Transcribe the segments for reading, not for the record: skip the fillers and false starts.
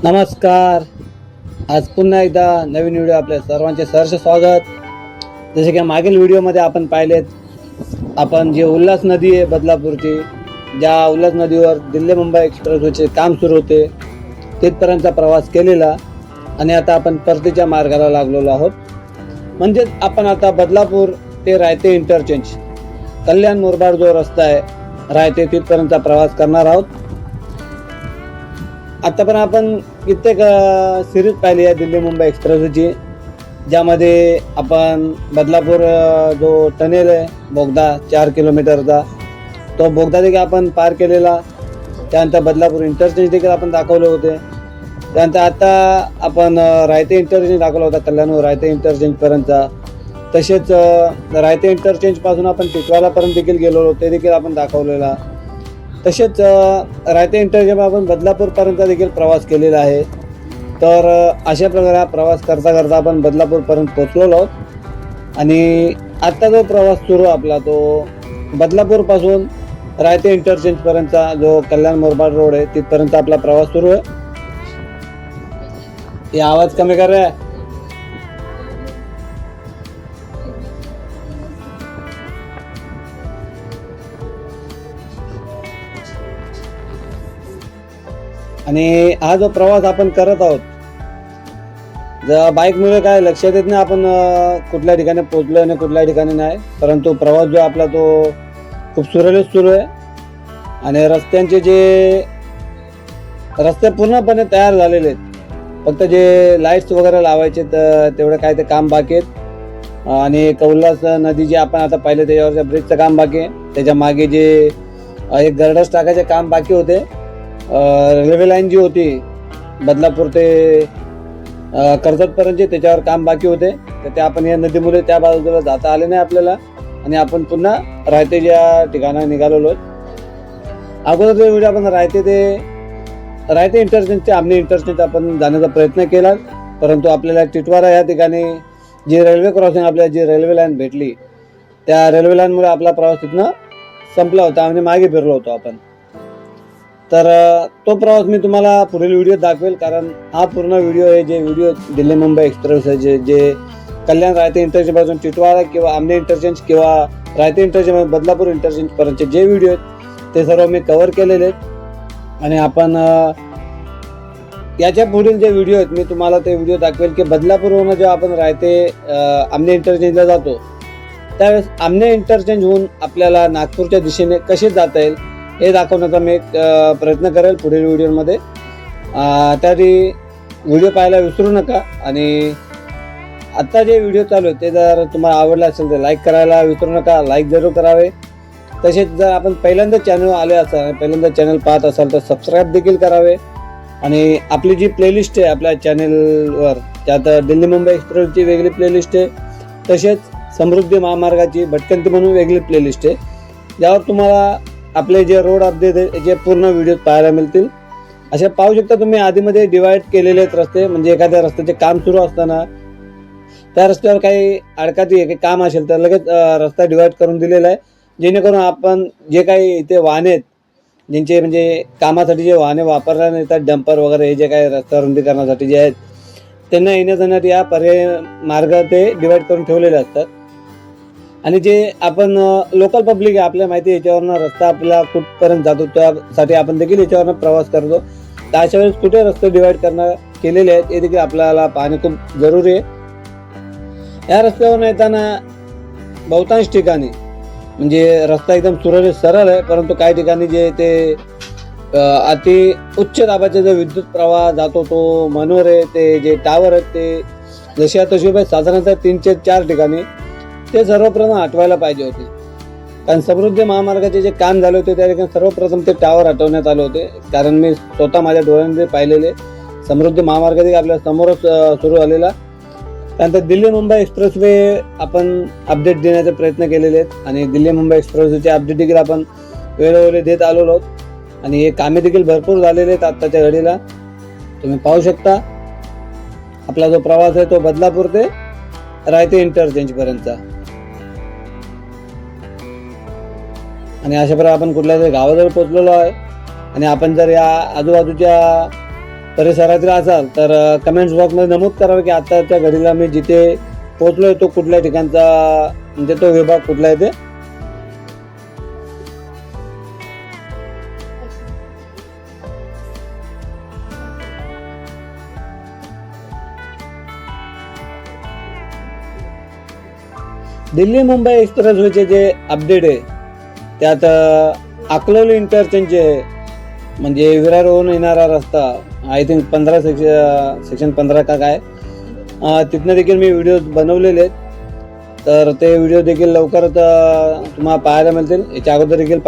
नमस्कार. आज पुन्हा एकदा नवीन व्हिडिओ आपल्या सर्वांचे सहर्ष स्वागत. जसे की मागील व्हिडिओमध्ये आपण पाहिलेत, आपण जे उल्हास नदी आहे बदलापूरची, ज्या उल्हास नदीवर दिल्ली मुंबई एक्सप्रेसवेचे काम सुरू होते तिथपर्यंतचा प्रवास केलेला आणि आता आपण परतीच्या मार्गाला लागलेलो आहोत. म्हणजेच आपण आता बदलापूर ते रायते इंटरचेंज, कल्याण मुरबाड जो रस्ता आहे रायते तिथपर्यंतचा प्रवास करणार आहोत. आतापर्यंत आपण कित्येक सिरीज पाहिली आहे दिल्ली मुंबई एक्सप्रेसची, ज्यामध्ये आपण बदलापूर जो टनेल आहे बोगदा 4 किलोमीटरचा, तो बोगदा देखील आपण पार केलेला. त्यानंतर बदलापूर इंटरचेंज देखील आपण दाखवले होते. त्यानंतर आता आपण रायते इंटरचेंज दाखवला होता, कल्याण रायते इंटरचेंजपर्यंतचा. तसेच रायते इंटरचेंजपासून आपण टिटवालापर्यंत देखील गेलो होतो, ते देखील आपण दाखवलेला. तसेच रायते इंटरचेंज आपण बदलापूरपर्यंत देखील प्रवास केलेला आहे. तर अशा प्रकारे हा प्रवास करता करता आपण बदलापूरपर्यंत पोचलेलो आहोत. आणि आत्ता जो प्रवास सुरू आपला तो बदलापूरपासून रायते इंटरचेंजपर्यंतचा जो कल्याण मुरबाड रोड आहे तिथपर्यंत आपला प्रवास सुरू आहे. हे आवाज कमी कर रहा है. आणि हा जो प्रवास आपण करत आहोत, बाईकमुळे काय लक्षात येत नाही आपण कुठल्या ठिकाणी पोहोचलो आणि कुठल्या ठिकाणी नाही, परंतु प्रवास जो आपला तो खूप सुरळीत सुरू आहे. आणि रस्ते पूर्णपणे तयार झालेले आहेत. फक्त जे लाईट्स वगैरे लावायचे तेवढं काय ते काम बाकी आहेत. आणि उल्हास नदी जे आपण आता पाहिलं त्याच्यावरच्या ब्रिजचं काम बाकी आहे. त्याच्या मागे जे एक गर्डर्स टाकायचे काम बाकी होते. रेल्वे लाईन जी होती बदलापूर ते कर्जतपर्यंतची, त्याच्यावर काम बाकी होते. तर ते आपण या नदीमुळे त्या बाजूला जाता आले नाही आपल्याला, आणि आपण पुन्हा रायतेच्या ठिकाणी निघालेलो आहोत. अगोदरचा व्हिडिओ आपण रायते इंटरचेंजचे आमने इंटरचेंज आपण जाण्याचा प्रयत्न केला, परंतु आपल्याला टिटवाळा या ठिकाणी जी रेल्वे क्रॉसिंग आपल्याला जी रेल्वे लाईन भेटली, त्या रेल्वे लाईनमुळे आपला प्रवास तिथनं संपला होता आणि मागे फिरलो होतो आपण. तर तो प्रवास मी तुम्हाला पुढील व्हिडिओ दाखवेल, कारण हा पूर्ण व्हिडिओ आहे जे व्हिडिओ दिल्ली मुंबई एक्सप्रेस जे कल्याण रायते इंटरचेंजपासून टिटवाळा किंवा आमने इंटरचेंज किंवा रायते इंटरचेंज बदलापूर इंटरचेंजपर्यंतचे जे व्हिडिओ आहेत ते सर्व मी कव्हर केलेले आहेत. आणि आपण याच्या पुढील जे व्हिडिओ आहेत मी तुम्हाला ते व्हिडिओ दाखवेल की बदलापूरवरून जेव्हा आपण रायते आमने इंटरचेंजला जातो त्यावेळेस आमने इंटरचेंज होऊन आपल्याला नागपूरच्या दिशेने कसे जाता येईल हे दाखवण्याचा मी एक प्रयत्न करेल पुढील व्हिडिओमध्ये. त्याआधी व्हिडिओ पाहायला विसरू नका. आणि आत्ता जे व्हिडिओ चालू आहे ते जर तुम्हाला आवडला असेल तर लाईक करायला विसरू नका, लाईक जरूर करावे. तसेच जर आपण पहिल्यांदा चॅनल आले असाल, पहिल्यांदा चॅनल पाहत असाल तर सबस्क्राईब देखील करावे. आणि आपली जी प्लेलिस्ट आहे आपल्या चॅनलवर, त्यात दिल्ली मुंबई एक्सप्रेसची वेगळी प्लेलिस्ट आहे, तसेच समृद्धी महामार्गाची भटकंती म्हणून वेगळी प्लेलिस्ट आहे, ज्यावर तुम्हाला आपले जे रोड अपडेट आहे जे पूर्ण व्हिडिओ पाहायला मिळतील. अशा पाहू शकता तुम्ही आधीमध्ये डिवाइड केलेले आहेत रस्ते. म्हणजे एखाद्या रस्त्याचे काम सुरू असताना त्या रस्त्यावर काही अडकाती आहे, काही काम असेल तर लगेच रस्ता डिवाइड करून दिलेला आहे, जेणेकरून आपण जे काही इथे वाहने आहेत ज्यांचे म्हणजे कामासाठी जे वाहने वापरल्या येतात, डंपर वगैरे हे जे काही रस्ता रुंदीकरणासाठी जे आहेत, त्यांना येण्या जाण्यासाठी या पर्याय मार्ग ते डिवाइड करून ठेवलेले असतात. आणि जे आपण लोकल पब्लिक आहे, आपल्याला माहिती आहे याच्यावरनं रस्ता आपल्याला कुठपर्यंत जातो, त्यासाठी आपण देखील याच्यावरनं प्रवास करतो. तर अशा वेळेस कुठे रस्ते डिवाइड केलेले आहेत हे देखील आपल्याला पाहणे खूप जरुरी आहे. या रस्त्यावरून येताना बहुतांश ठिकाणी म्हणजे रस्ता एकदम सुरळीत सरळ आहे, परंतु काही ठिकाणी जे ते अति उच्च दाबाचा जो विद्युत प्रवाह जातो तो मनोर आहे, ते जे टावर आहेत ते जसे तसे साधारणतः 3 ते 4 ठिकाणी ते सर्वप्रथम हटवायला पाहिजे होते. कारण समृद्धी महामार्गाचे जे काम झाले होते त्या ठिकाणी सर्वप्रथम ते टावर हटवण्यात आले होते. कारण मी स्वतः माझ्या डोळ्यांनी पाहिलेले समृद्धी महामार्ग देखील आपल्या समोरच सुरू झालेला. त्यानंतर दिल्ली मुंबई एक्सप्रेसवे आपण अपडेट देण्याचे प्रयत्न केलेले आहेत आणि दिल्ली मुंबई एक्सप्रेसवेचे अपडेट देखील आपण वेळोवेळी देत आलेलो आहोत. आणि हे कामे देखील भरपूर झालेले आहेत आत्ताच्या घडीला. तुम्ही पाहू शकता आपला जो प्रवास आहे तो बदलापूर ते रायते इंटरचेंजपर्यंतचा. आणि अशा प्रकारे आपण कुठल्या तरी गावाजवळ पोहोचलेलो आहे. आणि आपण जर या आजूबाजूच्या परिसरातील असाल तर कमेंट्स बॉक्समध्ये नमूद करावं की आता त्या घडीला मी जिथे पोहोचलोय तो कुठल्या ठिकाणचा, म्हणजे तो विभाग कुठला आहे ते. दिल्ली मुंबई एक्सप्रेसवेचे जे अपडेट आहे त्यात अकलवली इंटरचेंज जे आहे, म्हणजे विरारहून येणारा रस्ता, आय थिंक 15 सेक्शन 15 का काय, तिथनं देखील मी व्हिडिओ बनवलेले आहेत. तर ते व्हिडिओ देखील लवकरच तुम्हाला पाहायला मिळतील. याच्या अगोदर देखील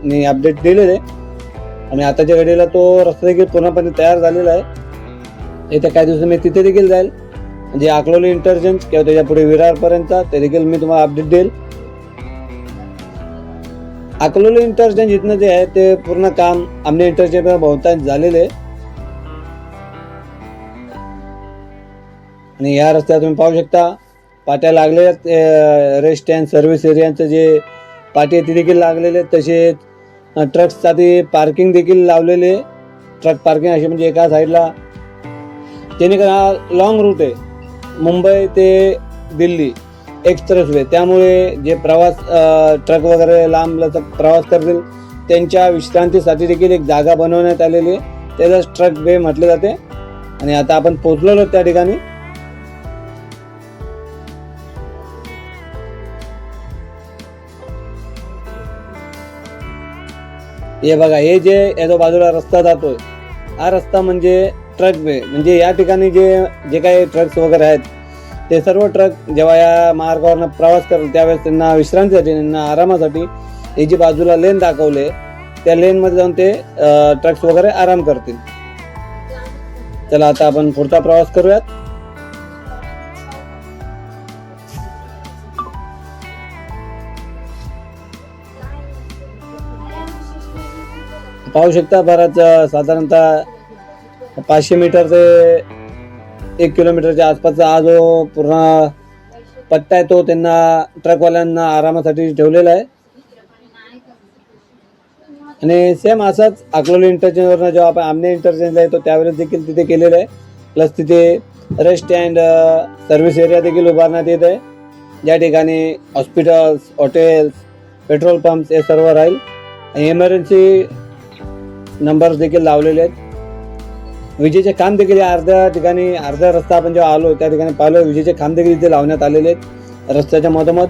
मी अपडेट दिलेले आणि आताच्या घडीला तो रस्ता देखील पूर्णपणे तयार झालेला आहे. येत्या काही दिवसांनी मी तिथे देखील जाईल, म्हणजे अकलवली इंटरचेंज किंवा त्याच्या पुढे विरारपर्यंत ते देखील मी तुम्हाला अपडेट देईल. अकलवली इंटरचेंज इथनं जे आहे ते पूर्ण काम आमने इंटरचेंज बहुतांश झालेले आहे. आणि या रस्त्यावर तुम्ही पाहू शकता पाट्या लागलेल्या आहेत. रेस्ट अँड सर्व्हिस एरियांचं जे पाटी आहे ती देखील लागलेले आहेत. तसेच ट्रक्ससाठी पार्किंग देखील लावलेले, ट्रक पार्किंग अशी, म्हणजे एका साईडला, जेणेकरून हा लॉंग रूट आहे मुंबई ते दिल्ली एक्सप्रेसवे, त्यामुळे जे प्रवास ट्रक वगैरे लांब प्रवास करतील त्यांच्या विश्रांतीसाठी देखील एक जागा बनवण्यात आलेली आहे. त्यालाच ट्रक वे म्हटले जाते. आणि आता आपण पोहोचलेलो त्या ठिकाणी. हे बघा, हे जे याच्या बाजूला रस्ता जातोय हा रस्ता म्हणजे ट्रक वे, म्हणजे या ठिकाणी जे काही ट्रक्स वगैरे आहेत ते सर्व ट्रक जेव्हा या मार्गावरनं प्रवास करतील त्यावेळेस त्यांना विश्रांतीसाठी, त्यांना आरामासाठी हे जी बाजूला लेन दाखवले त्या लेनमध्ये जाऊन ते ट्रक्स वगैरे आराम करतील. चला आता आपण पुढचा प्रवास करूयात. पाहू शकता बराच साधारणतः 500 मीटर ते 1 किलोमीटरच्या आसपासचा हा जो पूर्ण पट्टा आहे तो त्यांना ट्रकवाल्यांना आरामासाठी ठेवलेला आहे. आणि सेम असाच अकलवली इंटरचेंजवरनं जेव्हा आपण आमने इंटरचेंजला येतो त्यावेळेस देखील तिथे केलेलं आहे. प्लस तिथे रेस्ट अँड सर्व्हिस एरिया देखील उभारण्यात येत आहे, ज्या ठिकाणी हॉस्पिटल्स, हॉटेल्स, पेट्रोल पंप्स हे सर्व राहील. आणि इमर्जन्सी नंबर्स देखील लावलेले आहेत. विजेचे खांब देखील अर्ध्या ठिकाणी, अर्धा रस्ता आपण जेव्हा आलो त्या ठिकाणी पाहिलं विजेचे खांब देखील इथे लावण्यात आलेले आहेत रस्त्याच्या मधोमध.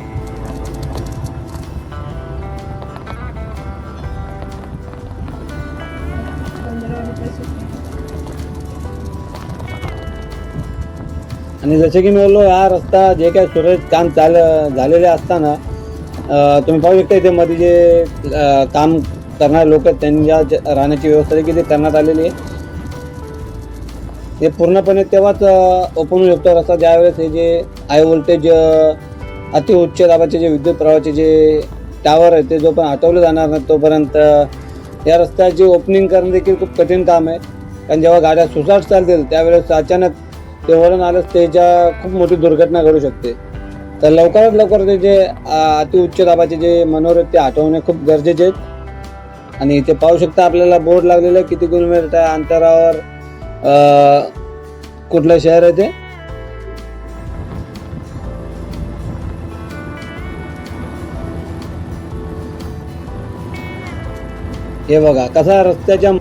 आणि जसे की मी बोललो, हा रस्ता जे काही सुरळीत काम झालेले असताना तुम्ही पाहू शकता इथे मध्ये जे काम करणारे लोक आहेत त्यांच्या राहण्याची व्यवस्था देखील करण्यात आलेली आहे. हे पूर्णपणे तेव्हाच ओपन होऊ शकतो रस्ता ज्यावेळेस हे जे हाय व्होल्टेज अति उच्च दाबाचे जे विद्युत प्रवाहाचे जे टावर आहेत ते जोपर्यंत हटवले जाणार नाही तोपर्यंत या रस्त्याची ओपनिंग करणं देखील खूप कठीण काम आहे. कारण जेव्हा गाड्या सुसाट चालतील त्यावेळेस अचानक ते वळण आलं त्याच्या खूप मोठी दुर्घटना घडू शकते. तर लवकरात लवकर ते जे अति उच्च दाबाचे जे मनोरे ते हटवणे खूप गरजेचे आहेत. आणि इथे पाहू शकता आपल्याला बोर्ड लागलेलं आहे किती किलोमीटर अंतरावर कुठलं शहर आहे ते. हे बघा कसा रस्त्याच्या